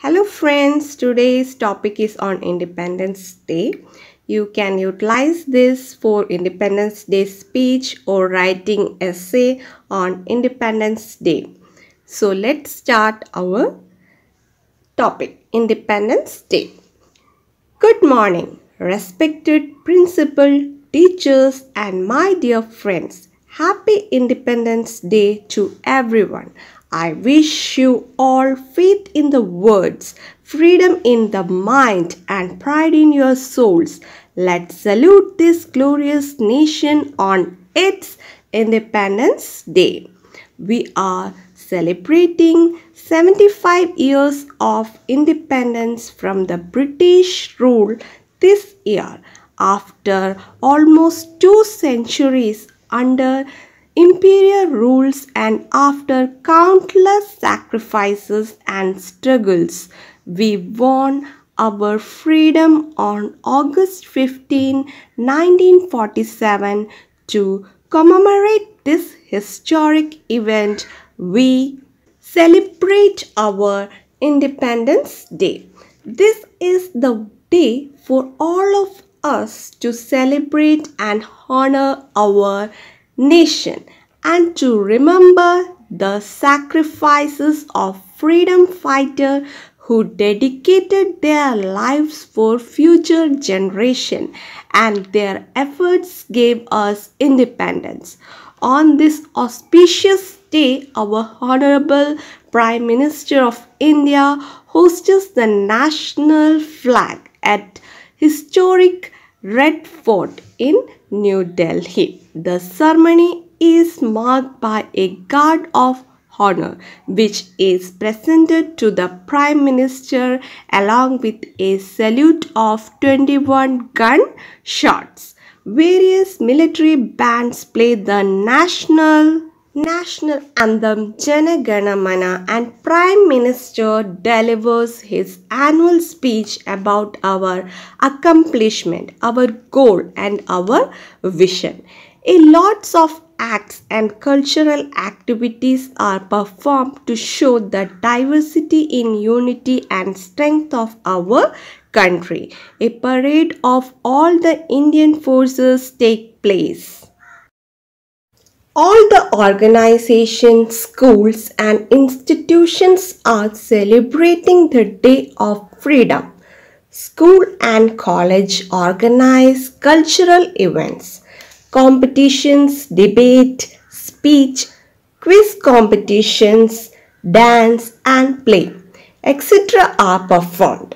Hello friends, today's topic is on Independence Day. You can utilize this for Independence Day speech or writing essay on Independence Day. So let's start our topic, Independence Day. Good morning, respected principal, teachers and my dear friends. Happy Independence Day to everyone. I wish you all faith in the words, freedom in the mind and pride in your souls. Let's salute this glorious nation on its Independence Day. We are celebrating 75 years of independence from the British rule this year after almost 2 centuries under imperial rules and after countless sacrifices and struggles. We won our freedom on August 15, 1947. To commemorate this historic event, we celebrate our Independence Day. This is the day for all of us to celebrate and honor our nation and to remember the sacrifices of freedom fighters who dedicated their lives for future generation and their efforts gave us independence. On this auspicious day, our Honorable Prime Minister of India hosts the national flag at historic Red Fort in New Delhi. The ceremony is marked by a guard of honor which is presented to the Prime Minister along with a salute of 21 gun shots. Various military bands play the national anthem Jana Gana Mana and Prime Minister delivers his annual speech about our accomplishment, our goal and our vision. Lots of acts and cultural activities are performed to show the diversity in unity and strength of our country. A parade of all the Indian forces take place. All the organizations, schools and institutions are celebrating the Day of Freedom. School and college organize cultural events. Competitions, debate, speech, quiz competitions, dance and play, etc. are performed.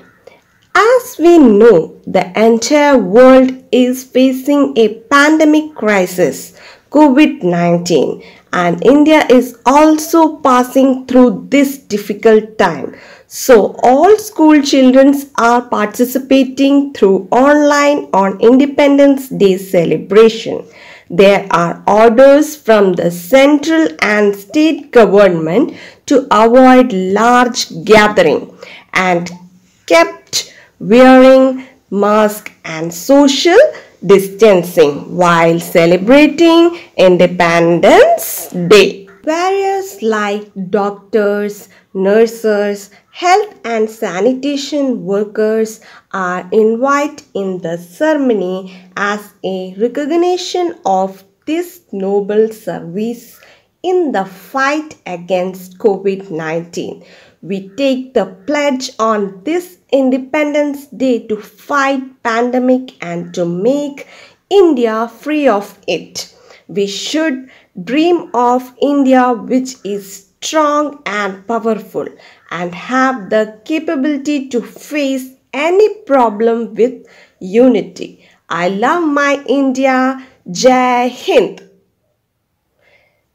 As we know, the entire world is facing a pandemic crisis, COVID-19, and India is also passing through this difficult time. So, all school children are participating through online on Independence Day celebration. There are orders from the central and state government to avoid large gathering and kept wearing mask and social distancing while celebrating Independence Day. Barriers like doctors, nurses, health and sanitation workers are invited in the ceremony as a recognition of this noble service in the fight against COVID-19. We take the pledge on this Independence Day to fight pandemic and to make India free of it. We should dream of India which is strong and powerful and have the capability to face any problem with unity. I love my India. Jai Hind.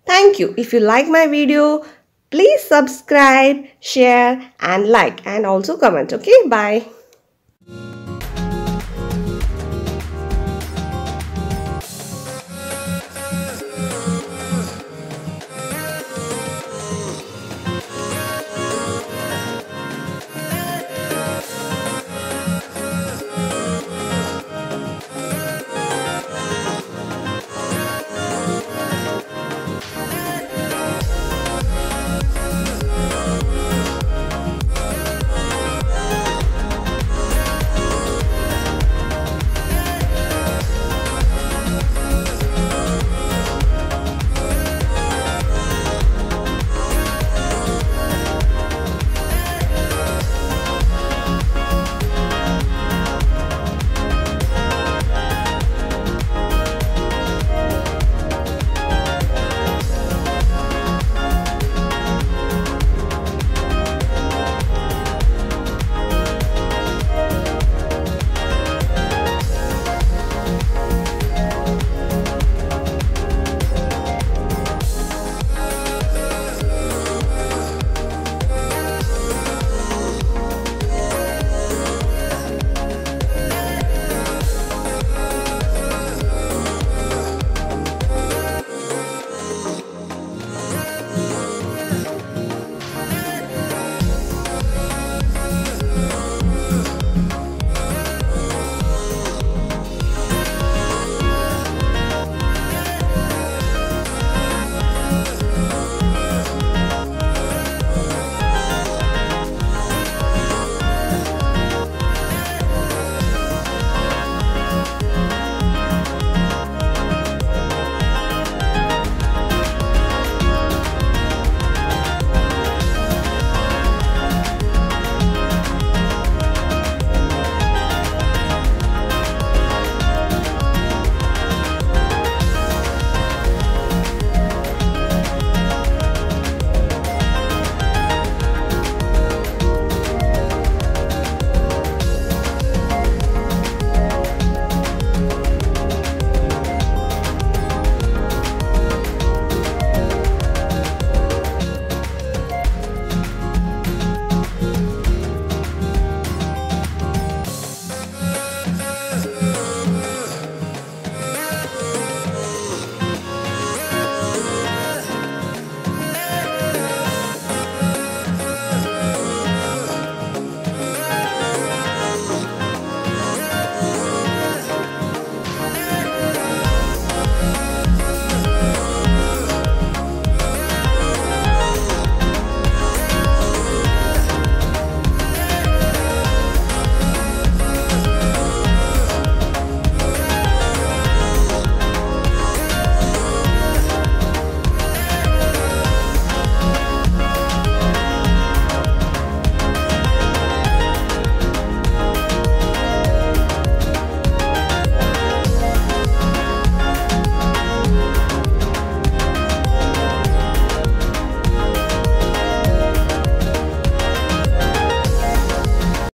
Thank you. If you like my video, please subscribe, share and like and also comment. Okay, bye.